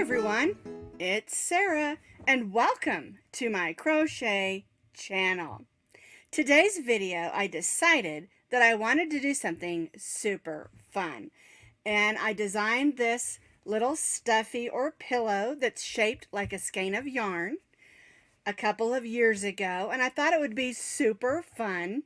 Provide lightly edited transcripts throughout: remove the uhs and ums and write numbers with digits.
everyone, it's Sarah and welcome to my crochet channel. Today's video I decided that I wanted to do something super fun, and I designed this little stuffy or pillow that's shaped like a skein of yarn a couple of years ago, and I thought it would be super fun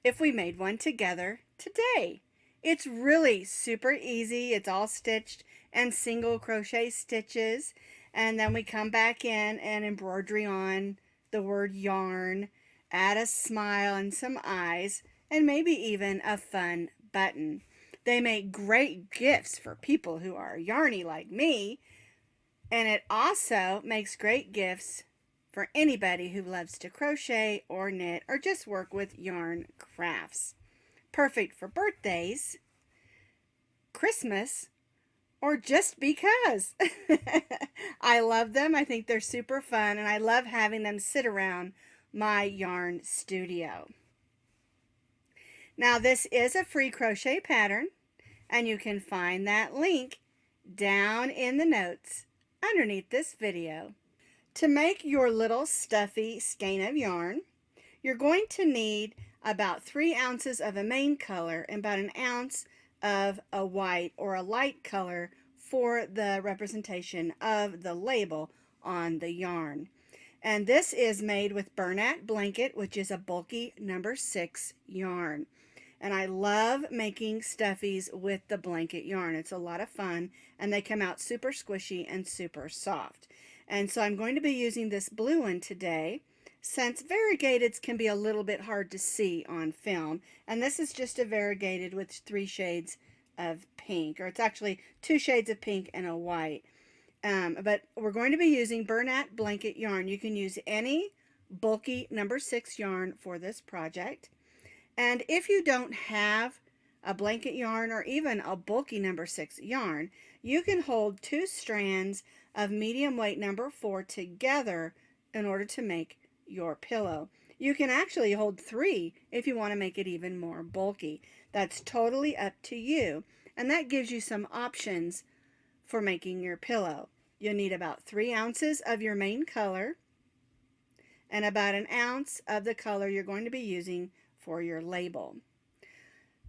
if we made one together today. It's really super easy. It's all stitched and single crochet stitches, and then we come back in and embroidery on the word yarn, add a smile and some eyes, and maybe even a fun button. They make great gifts for people who are yarny like me, and it also makes great gifts for anybody who loves to crochet or knit or just work with yarn crafts. Perfect for birthdays, Christmas, or just because. I love them. I think they're super fun, and I love having them sit around my yarn studio. Now, this is a free crochet pattern, and you can find that link down in the notes underneath this video. To make your little stuffy skein of yarn, you're going to need about 3 ounces of a main color and about an ounce of a white or a light color for the representation of the label on the yarn. And this is made with Bernat Blanket, which is a bulky number 6 yarn. And I love making stuffies with the blanket yarn. It's a lot of fun, and they come out super squishy and super soft. And so I'm going to be using this blue one today, since variegateds can be a little bit hard to see on film. And this is just a variegated with 3 shades of pink, or it's actually 2 shades of pink and a white. But we're going to be using Bernat Blanket yarn. You can use any bulky number 6 yarn for this project. And if you don't have a blanket yarn or even a bulky number 6 yarn, you can hold 2 strands of medium weight number 4 together in order to make your pillow. You can actually hold 3 if you want to make it even more bulky. That's totally up to you, and that gives you some options for making your pillow. You'll need about 3 ounces of your main color and about an ounce of the color you're going to be using for your label.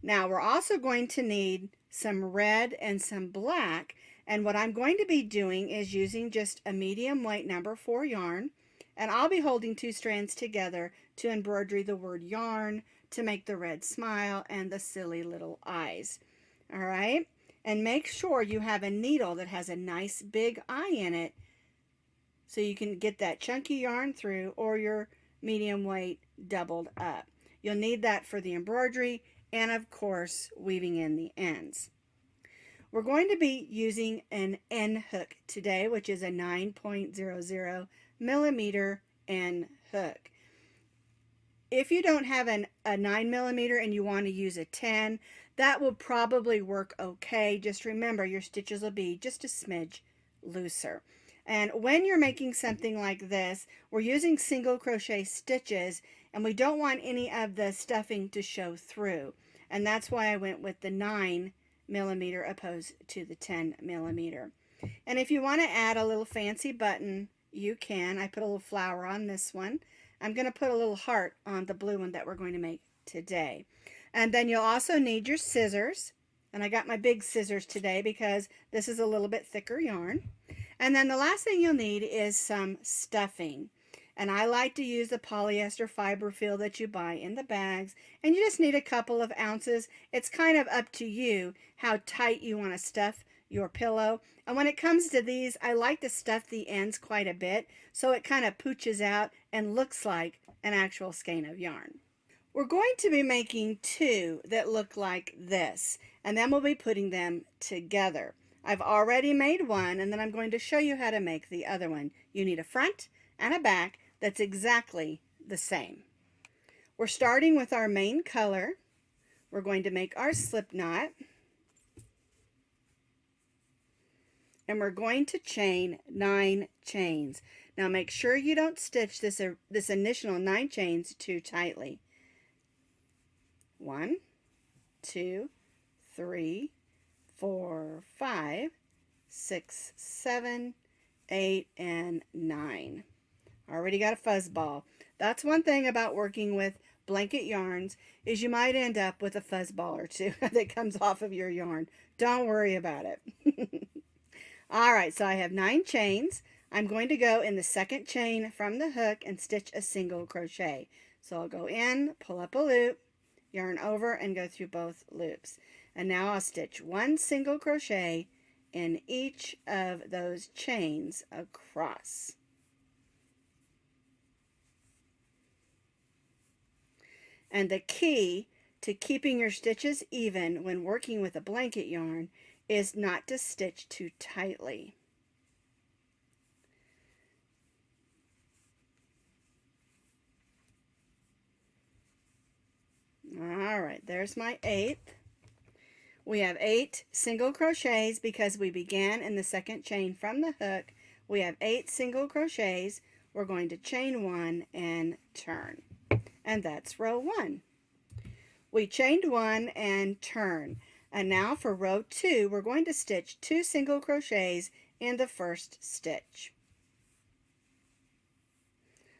Now we're also going to need some red and some black, and what I'm going to be doing is using just a medium weight number 4 yarn, and I'll be holding 2 strands together to embroidery the word yarn to make the red smile and the silly little eyes. All right, and make sure you have a needle that has a nice big eye in it so you can get that chunky yarn through, or your medium weight doubled up. You'll need that for the embroidery and, of course, weaving in the ends. We're going to be using an N hook today, which is a 9.00 millimeter N hook. If you don't have a 9 millimeter and you want to use a 10, that will probably work okay. Just remember, your stitches will be just a smidge looser. And when you're making something like this, we're using single crochet stitches, and we don't want any of the stuffing to show through. And that's why I went with the 9 millimeter opposed to the 10 millimeter. And if you want to add a little fancy button, you can. I put a little flower on this one. I'm going to put a little heart on the blue one that we're going to make today. And then you'll also need your scissors. And I got my big scissors today because this is a little bit thicker yarn. And then the last thing you'll need is some stuffing. And I like to use the polyester fiber feel that you buy in the bags. And you just need a couple of ounces. It's kind of up to you how tight you want to stuff your pillow. And when it comes to these, I like to stuff the ends quite a bit so it kind of pooches out and looks like an actual skein of yarn. We're going to be making 2 that look like this, and then we'll be putting them together. I've already made one, and then I'm going to show you how to make the other one. You need a front and a back that's exactly the same. We're starting with our main color. We're going to make our slip knot, and we're going to chain 9 chains. Now make sure you don't stitch this initial 9 chains too tightly. 1, 2, 3, 4, 5, 6, 7, 8, and 9. Already got a fuzz ball. That's one thing about working with blanket yarns, is you might end up with a fuzz ball or two that comes off of your yarn. Don't worry about it. All right, so I have 9 chains. I'm going to go in the second chain from the hook and stitch a single crochet. So I'll go in, pull up a loop, yarn over, and go through both loops. And now I'll stitch 1 single crochet in each of those chains across. And the key to keeping your stitches even when working with a blanket yarn is not to stitch too tightly. All right, there's my 8th. We have 8 single crochets because we began in the second chain from the hook. We have 8 single crochets. We're going to chain 1 and turn. And that's row 1. We chained 1 and turn. And now for row 2, we're going to stitch 2 single crochets in the first stitch.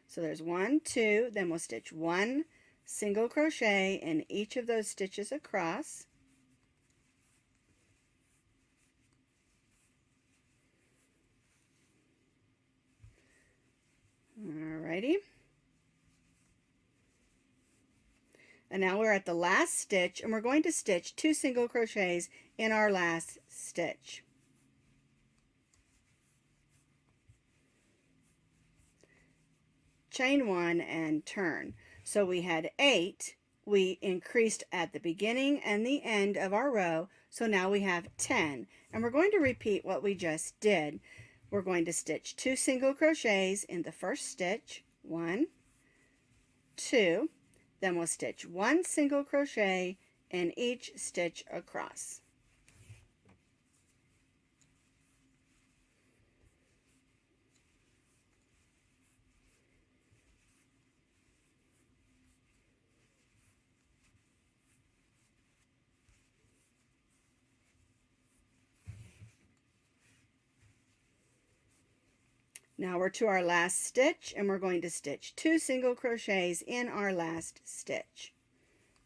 So there's 1, 2, then we'll stitch 1 single crochet in each of those stitches across. Alrighty. And now we're at the last stitch, and we're going to stitch 2 single crochets in our last stitch. Chain 1 and turn. So we had 8. We increased at the beginning and the end of our row, so now we have 10. And we're going to repeat what we just did. We're going to stitch 2 single crochets in the first stitch, 1, 2, then we'll stitch 1 single crochet in each stitch across. Now we're to our last stitch, and we're going to stitch 2 single crochets in our last stitch.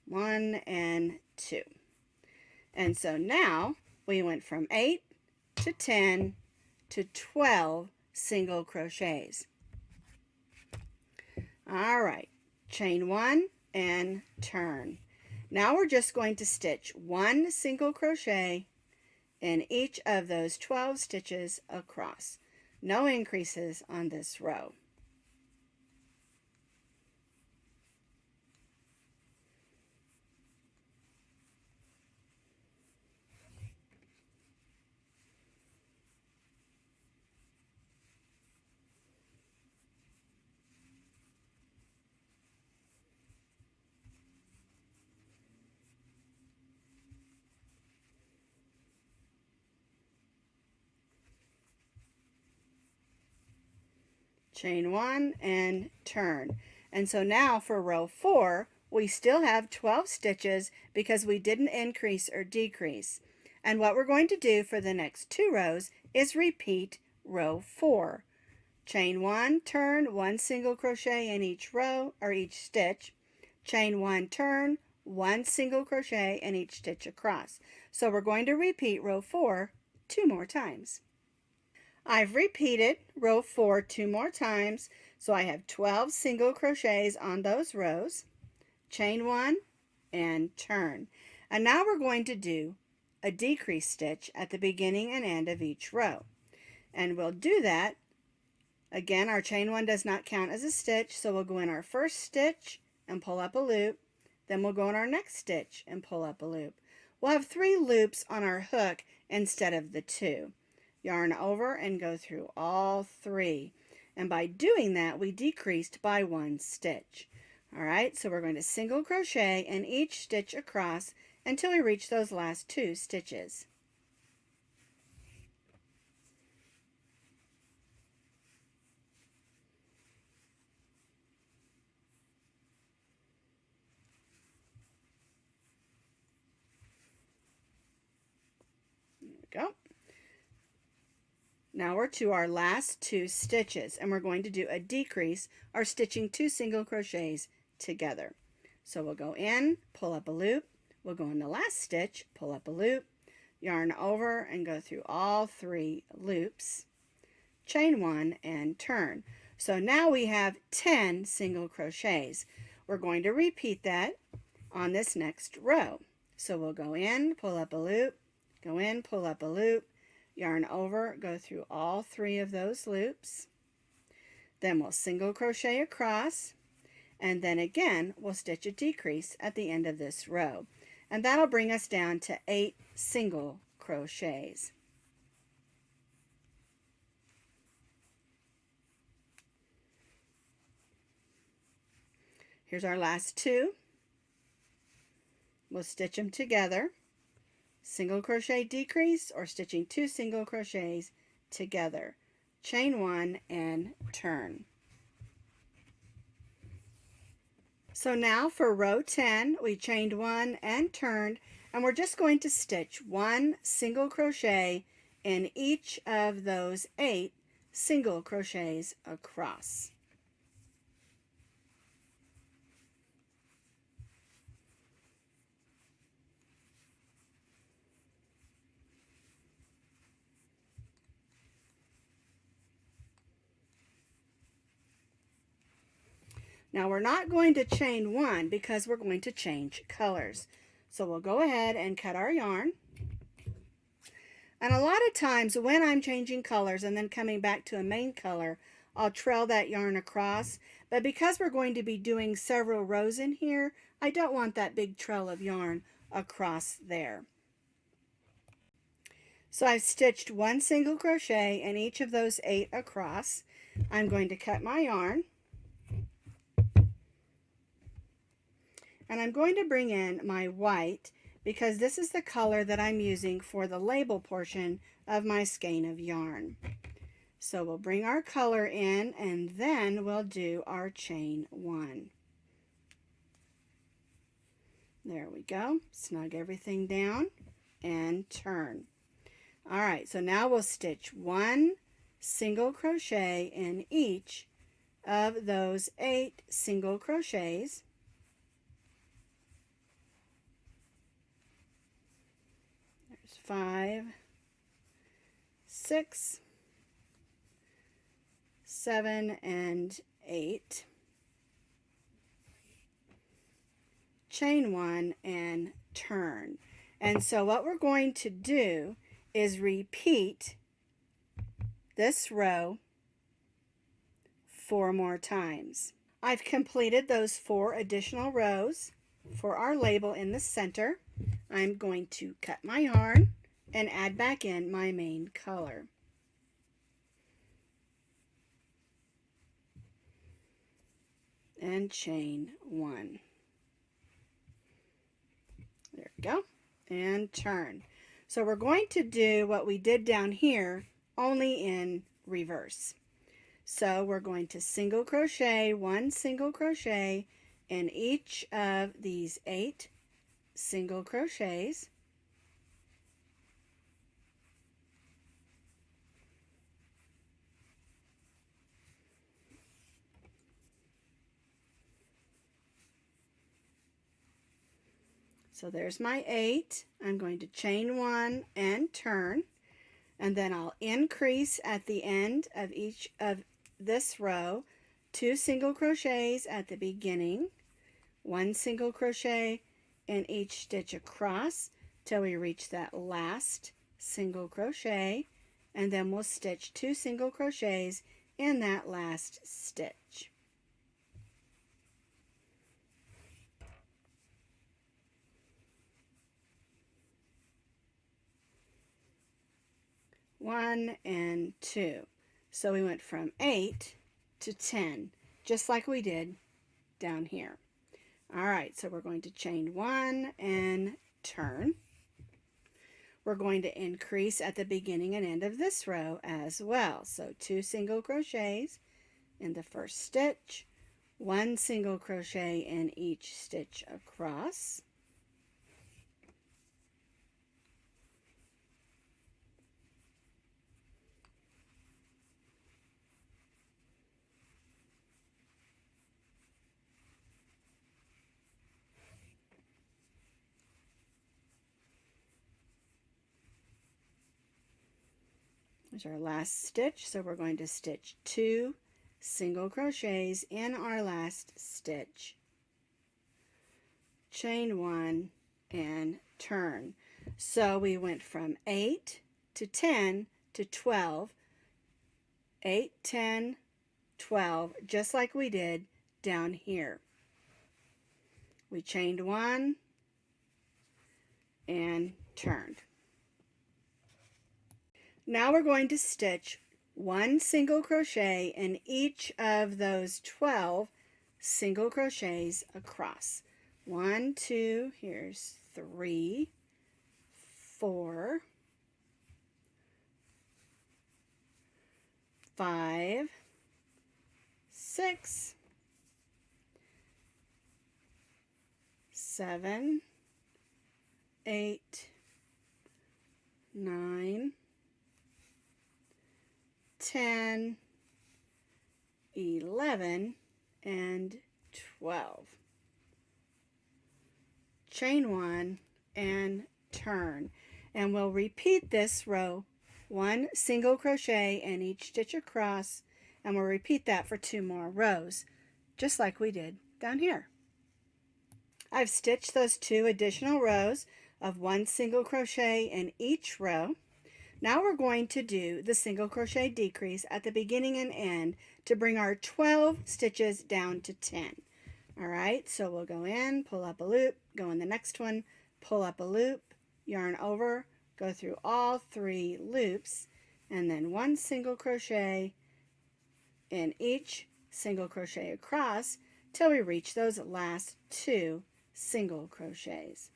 1 and 2. And so now we went from 8 to 10 to 12 single crochets. All right, chain 1 and turn. Now we're just going to stitch 1 single crochet in each of those 12 stitches across. No increases on this row. Chain 1 and turn. And so now for row 4, we still have 12 stitches because we didn't increase or decrease. And what we're going to do for the next 2 rows is repeat row 4. Chain 1, turn, 1 single crochet in each row or each stitch. Chain 1, turn, 1 single crochet in each stitch across. So we're going to repeat row 4 2 more times. I've repeated row 4 2 more times, so I have 12 single crochets on those rows. Chain 1 and turn. And now we're going to do a decrease stitch at the beginning and end of each row. And we'll do that. Again, our chain 1 does not count as a stitch, so we'll go in our first stitch and pull up a loop. Then we'll go in our next stitch and pull up a loop. We'll have 3 loops on our hook instead of the 2. Yarn over and go through all 3. And by doing that, we decreased by 1 stitch. All right, so we're going to single crochet in each stitch across until we reach those last 2 stitches. There we go. Now we're to our last 2 stitches, and we're going to do a decrease or stitching 2 single crochets together. So we'll go in, pull up a loop, we'll go in the last stitch, pull up a loop, yarn over and go through all 3 loops, chain 1 and turn. So now we have 10 single crochets. We're going to repeat that on this next row. So we'll go in, pull up a loop, go in, pull up a loop, yarn over, go through all 3 of those loops. Then we'll single crochet across, and then again we'll stitch a decrease at the end of this row. And that'll bring us down to 8 single crochets. Here's our last 2. We'll stitch them together. Single crochet decrease or stitching 2 single crochets together. Chain 1 and turn. So now for row 10, we chained 1 and turned, and we're just going to stitch 1 single crochet in each of those 8 single crochets across. Now we're not going to chain 1 because we're going to change colors. So we'll go ahead and cut our yarn. And a lot of times when I'm changing colors and then coming back to a main color, I'll trail that yarn across. But because we're going to be doing several rows in here, I don't want that big trail of yarn across there. So I've stitched 1 single crochet in each of those 8 across. I'm going to cut my yarn. And I'm going to bring in my white because this is the color that I'm using for the label portion of my skein of yarn. So we'll bring our color in and then we'll do our chain 1. There we go. Snug everything down and turn. Alright, so now we'll stitch 1 single crochet in each of those 8 single crochets. There's 5, 6, 7, and 8. Chain 1 and turn. And so what we're going to do is repeat this row 4 more times. I've completed those 4 additional rows for our label in the center. I'm going to cut my yarn and add back in my main color. And chain 1. There we go. And turn. So we're going to do what we did down here, only in reverse. So we're going to single crochet 1 single crochet in each of these 8 single crochets. So there's my 8. I'm going to chain 1 and turn, and then I'll increase at the end of each of this row 2 single crochets at the beginning, 1 single crochet in each stitch across till we reach that last single crochet, and then we'll stitch 2 single crochets in that last stitch. One and 2. So we went from 8 to 10, just like we did down here. Alright, so we're going to chain 1 and turn. We're going to increase at the beginning and end of this row as well. So 2 single crochets in the first stitch, 1 single crochet in each stitch across. There's our last stitch, so we're going to stitch 2 single crochets in our last stitch. Chain 1 and turn. So we went from 8 to 10 to 12, 8, 10, 12, just like we did down here. We chained 1 and turned. Now we're going to stitch 1 single crochet in each of those 12 single crochets across. 1, 2, here's 3, 4, 5, 6, 7, 8, 9, 10, 11, and 12. Chain 1 and turn. And we'll repeat this row, 1 single crochet in each stitch across, and we'll repeat that for 2 more rows, just like we did down here. I've stitched those 2 additional rows of 1 single crochet in each row. Now we're going to do the single crochet decrease at the beginning and end to bring our 12 stitches down to 10. All right, so we'll go in, pull up a loop, go in the next one, pull up a loop, yarn over, go through all 3 loops, and then 1 single crochet in each single crochet across till we reach those last 2 single crochets.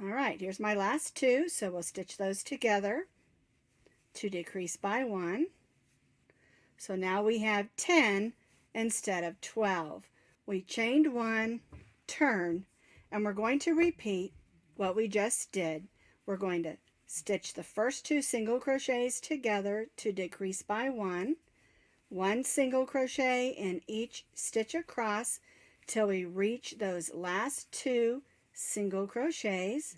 All right, here's my last 2, so we'll stitch those together to decrease by 1. So now we have 10 instead of 12. We chained 1, turn, and we're going to repeat what we just did. We're going to stitch the first 2 single crochets together to decrease by 1, 1 single crochet in each stitch across till we reach those last 2 single crochets.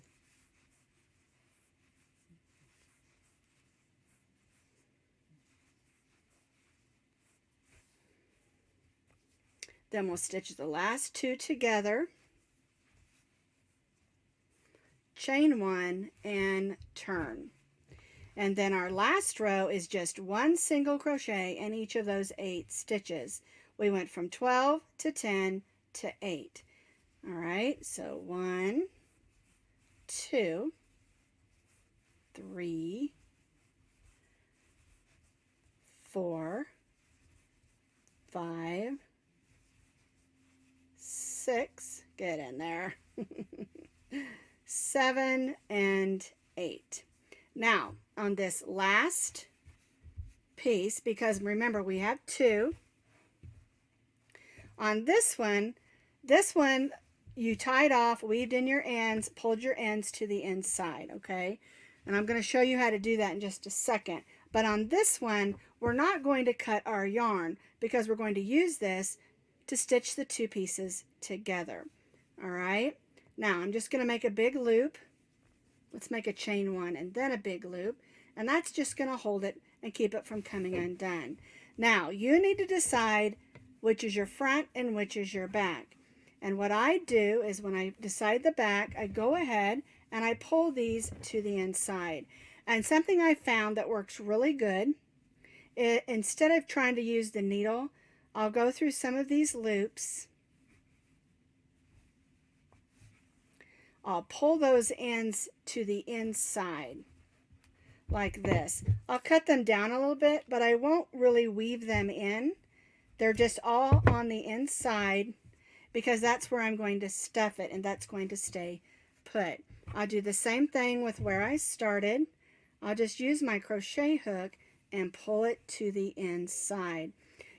Then we'll stitch the last 2 together, chain 1 and turn. And then our last row is just 1 single crochet in each of those 8 stitches. We went from 12 to 10 to 8. All right, so 1, 2, 3, 4, 5, 6, get in there, 7, and 8. Now, on this last piece, because remember we have 2, on this one you tied off, weaved in your ends, pulled your ends to the inside, okay? And I'm going to show you how to do that in just a second. But on this one, we're not going to cut our yarn because we're going to use this to stitch the 2 pieces together. All right? Now, I'm just going to make a big loop. Let's make a chain 1 and then a big loop. And that's just going to hold it and keep it from coming undone. Now, you need to decide which is your front and which is your back. And what I do is when I decide the back, I go ahead and I pull these to the inside. And something I found that works really good, instead of trying to use the needle, I'll go through some of these loops. I'll pull those ends to the inside like this. I'll cut them down a little bit, but I won't really weave them in. They're just all on the inside because that's where I'm going to stuff it and that's going to stay put. I'll do the same thing with where I started. I'll just use my crochet hook and pull it to the inside.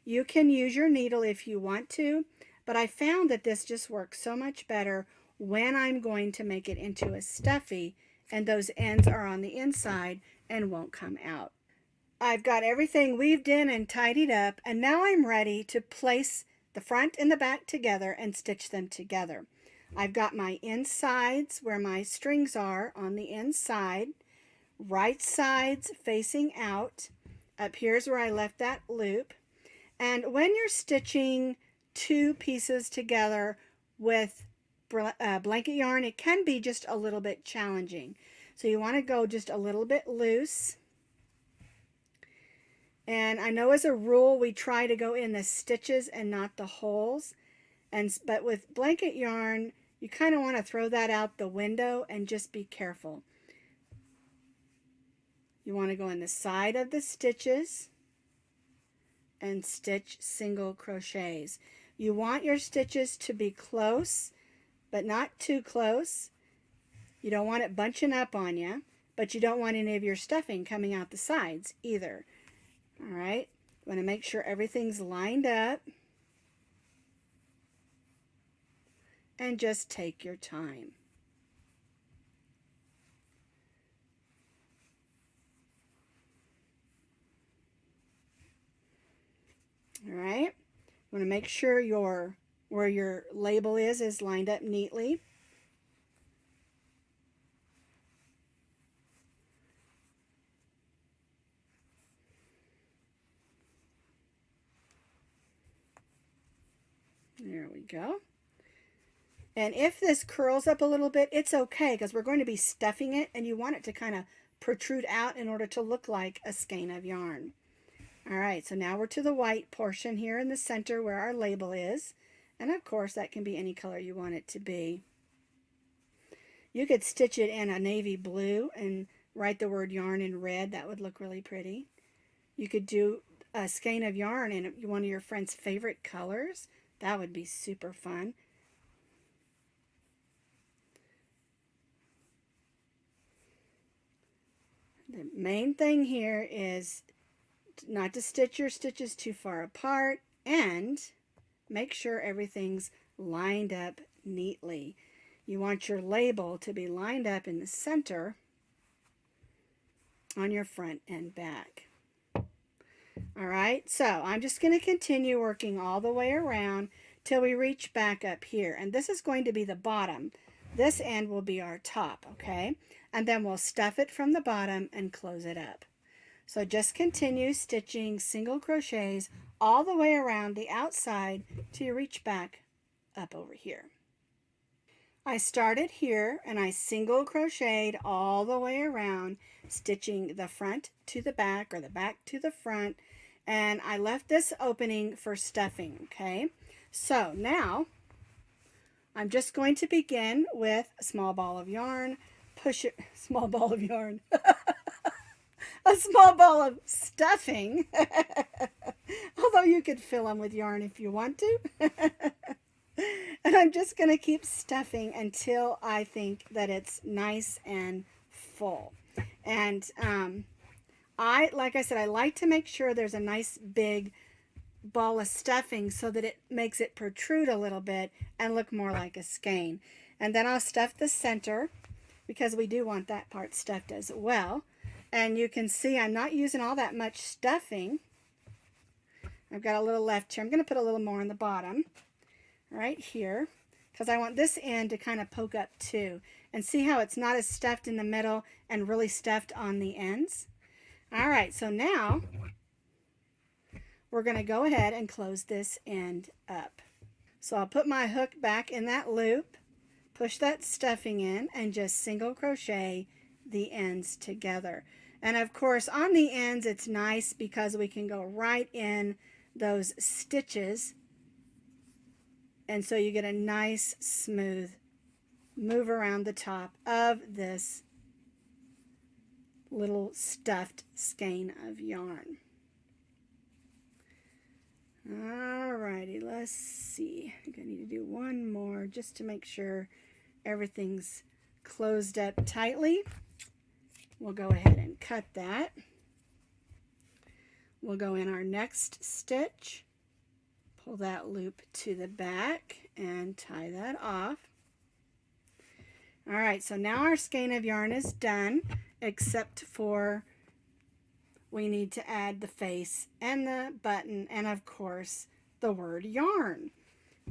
You can use your needle if you want to, but I found that this just works so much better when I'm going to make it into a stuffie and those ends are on the inside and won't come out. I've got everything weaved in and tidied up, and now I'm ready to place the front and the back together and stitch them together. I've got my insides where my strings are on the inside, right sides facing out. Up here's where I left that loop. And when you're stitching two pieces together with blanket yarn, it can be just a little bit challenging. So you want to go just a little bit loose. And I know as a rule we try to go in the stitches and not the holes. But with blanket yarn, you kind of want to throw that out the window and just be careful. You want to go in the side of the stitches and stitch single crochets. You want your stitches to be close, but not too close. You don't want it bunching up on you, but you don't want any of your stuffing coming out the sides either. All right, you want to make sure everything's lined up. And just take your time. All right, you want to make sure where your label is lined up neatly. There we go. And if this curls up a little bit, it's okay because we're going to be stuffing it and you want it to kind of protrude out in order to look like a skein of yarn. All right, so now we're to the white portion here in the center where our label is. And of course, that can be any color you want it to be. You could stitch it in a navy blue and write the word yarn in red. That would look really pretty. You could do a skein of yarn in one of your friend's favorite colors. That would be super fun. The main thing here is not to stitch your stitches too far apart and make sure everything's lined up neatly. You want your label to be lined up in the center on your front and back. All right, so I'm just going to continue working all the way around till we reach back up here. And this is going to be the bottom. This end will be our top, okay? And then we'll stuff it from the bottom and close it up. So just continue stitching single crochets all the way around the outside till you reach back up over here. I started here and I single crocheted all the way around, stitching the front to the back or the back to the front, and I left this opening for stuffing, okay? So now I'm just going to begin with a small ball of yarn, push it, small ball of yarn, a small ball of stuffing, although you could fill them with yarn if you want to. And I'm just going to keep stuffing until I think that it's nice and full. And like I said, I like to make sure there's a nice big ball of stuffing so that it makes it protrude a little bit and look more like a skein. And then I'll stuff the center because we do want that part stuffed as well. And you can see I'm not using all that much stuffing. I've got a little left here. I'm going to put a little more on the bottom right here because I want this end to kind of poke up too. And see how it's not as stuffed in the middle and really stuffed on the ends? All right, so now we're going to go ahead and close this end up. So I'll put my hook back in that loop, push that stuffing in, and just single crochet the ends together. And of course on the ends it's nice because we can go right in those stitches, and so you get a nice smooth move around the top of this little stuffed skein of yarn. Alrighty, let's see. I think I need to do one more just to make sure everything's closed up tightly. We'll go ahead and cut that. We'll go in our next stitch, pull that loop to the back and tie that off. Alright, so now our skein of yarn is done except for we need to add the face and the button and of course the word yarn.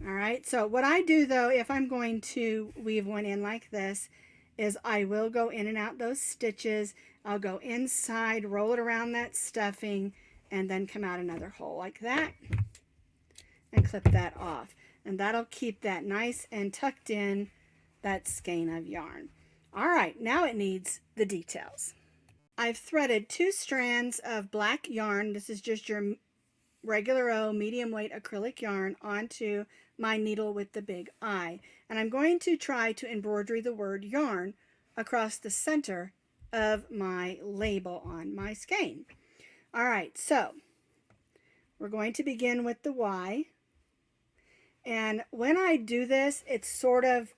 All right, so what I do though, if I'm going to weave one in like this, is I will go in and out those stitches. I'll go inside, roll it around that stuffing, and then come out another hole like that and clip that off. And that'll keep that nice and tucked in, that skein of yarn. All right, now it needs the details. I've threaded 2 strands of black yarn. This is just your regular medium weight acrylic yarn onto my needle with the big eye. And I'm going to try to embroidery the word yarn across the center of my label on my skein. All right, so we're going to begin with the Y. And when I do this, it's sort of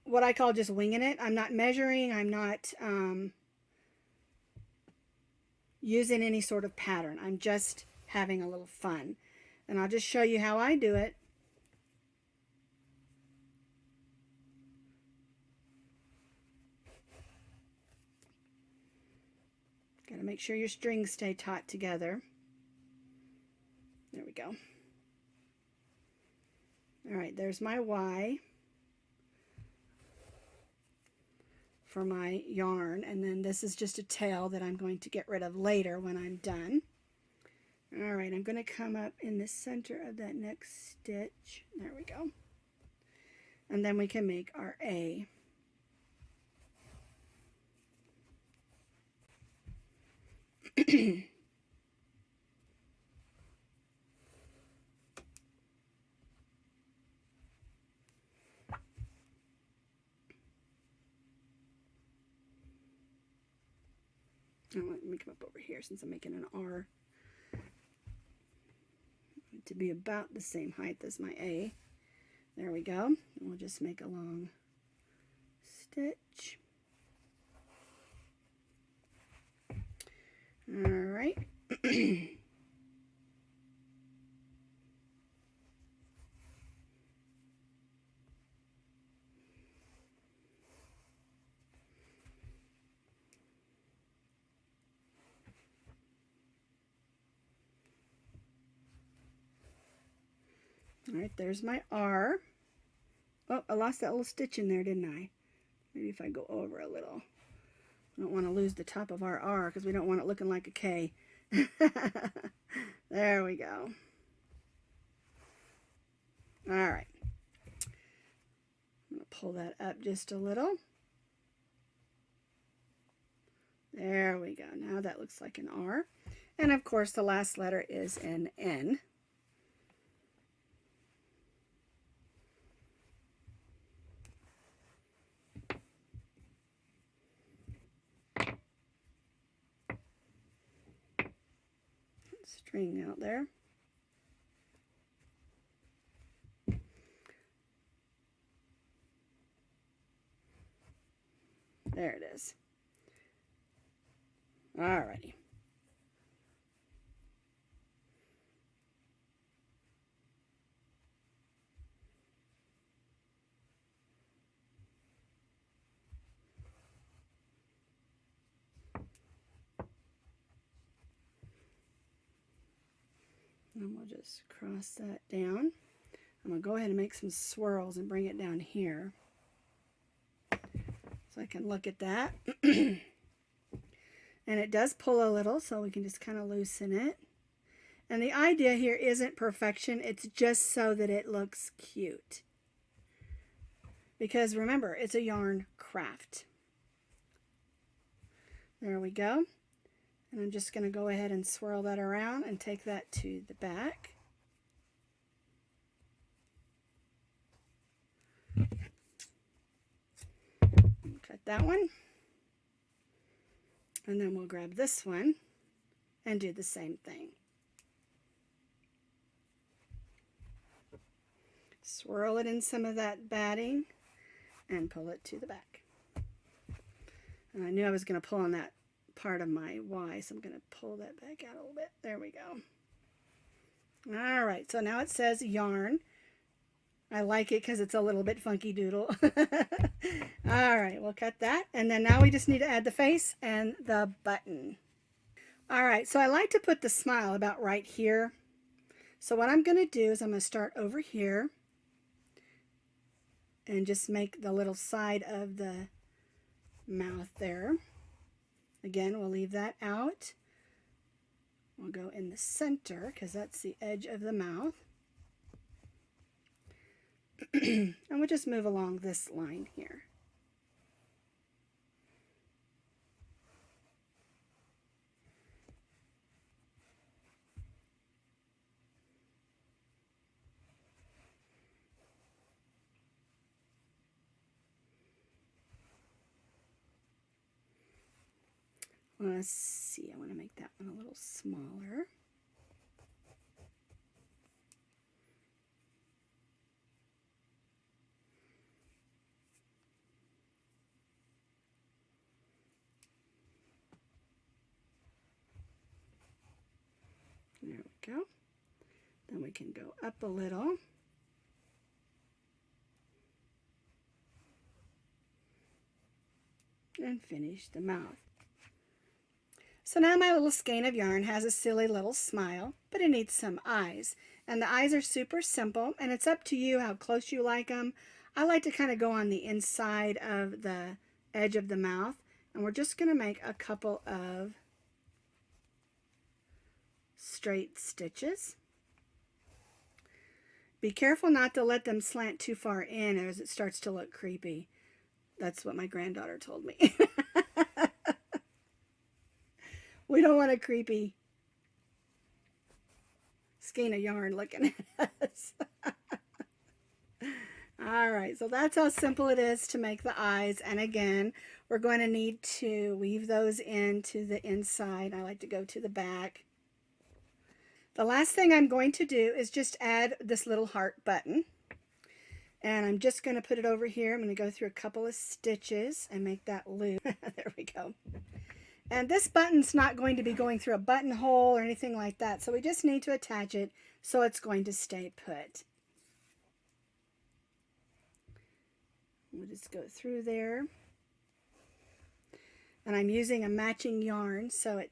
what I call just winging it. I'm not measuring. I'm not using any sort of pattern. I'm just having a little fun. And I'll just show you how I do it. Got to make sure your strings stay taut together. There we go. All right, there's my Y for my yarn, and then this is just a tail that I'm going to get rid of later when I'm done. All right, I'm going to come up in the center of that next stitch. There we go. And then we can make our A. Let me come up over here since I'm making an R. To be about the same height as my A. There we go. And we'll just make a long stitch. All right. All right, there's my R. Oh, I lost that little stitch in there, didn't I? Maybe if I go over a little. I don't want to lose the top of our R because we don't want it looking like a K. There we go. All right. I'm going to pull that up just a little. There we go. Now that looks like an R. And of course the last letter is an N. String out there. There it is. Alrighty. And we'll just cross that down. I'm going to go ahead and make some swirls and bring it down here so I can look at that. And it does pull a little, so we can just kind of loosen it. And the idea here isn't perfection, it's just so that it looks cute. Because remember, it's a yarn craft. There we go. And I'm just going to go ahead and swirl that around and take that to the back. Cut that one. And then we'll grab this one and do the same thing. Swirl it in some of that batting and pull it to the back. And I knew I was going to pull on that part of my Y, so I'm going to pull that back out a little bit. There we go. All right, so now it says yarn. I like it because it's a little bit funky doodle. All right, we'll cut that. And then now we just need to add the face and the button. All right, so I like to put the smile about right here. So what I'm going to do is I'm going to start over here and just make the little side of the mouth there. Again, we'll leave that out. We'll go in the center because that's the edge of the mouth. And we'll just move along this line here. Let's see, I want to make that one a little smaller. There we go. Then we can go up a little. And finish the mouth. So now my little skein of yarn has a silly little smile, but it needs some eyes. And the eyes are super simple, and it's up to you how close you like them. I like to kind of go on the inside of the edge of the mouth, and we're just going to make a couple of straight stitches. Be careful not to let them slant too far in as it starts to look creepy. That's what my granddaughter told me. We don't want a creepy skein of yarn looking at us. All right, so that's how simple it is to make the eyes. And again, we're going to need to weave those into the inside. I like to go to the back. The last thing I'm going to do is just add this little heart button. And I'm just going to put it over here. I'm going to go through a couple of stitches and make that loop. There we go. And this button's not going to be going through a buttonhole or anything like that. So we just need to attach it so it's going to stay put. We'll just go through there. And I'm using a matching yarn so it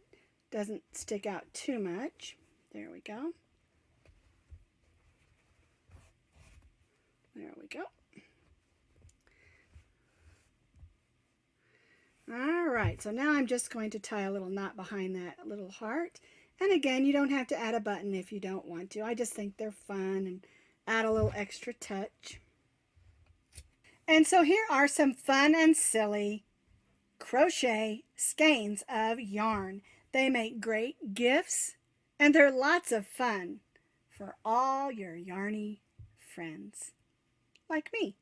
doesn't stick out too much. There we go. There we go. All right, so now I'm just going to tie a little knot behind that little heart. And again, you don't have to add a button if you don't want to. I just think they're fun and add a little extra touch. And so here are some fun and silly crochet skeins of yarn. They make great gifts and they're lots of fun for all your yarny friends like me.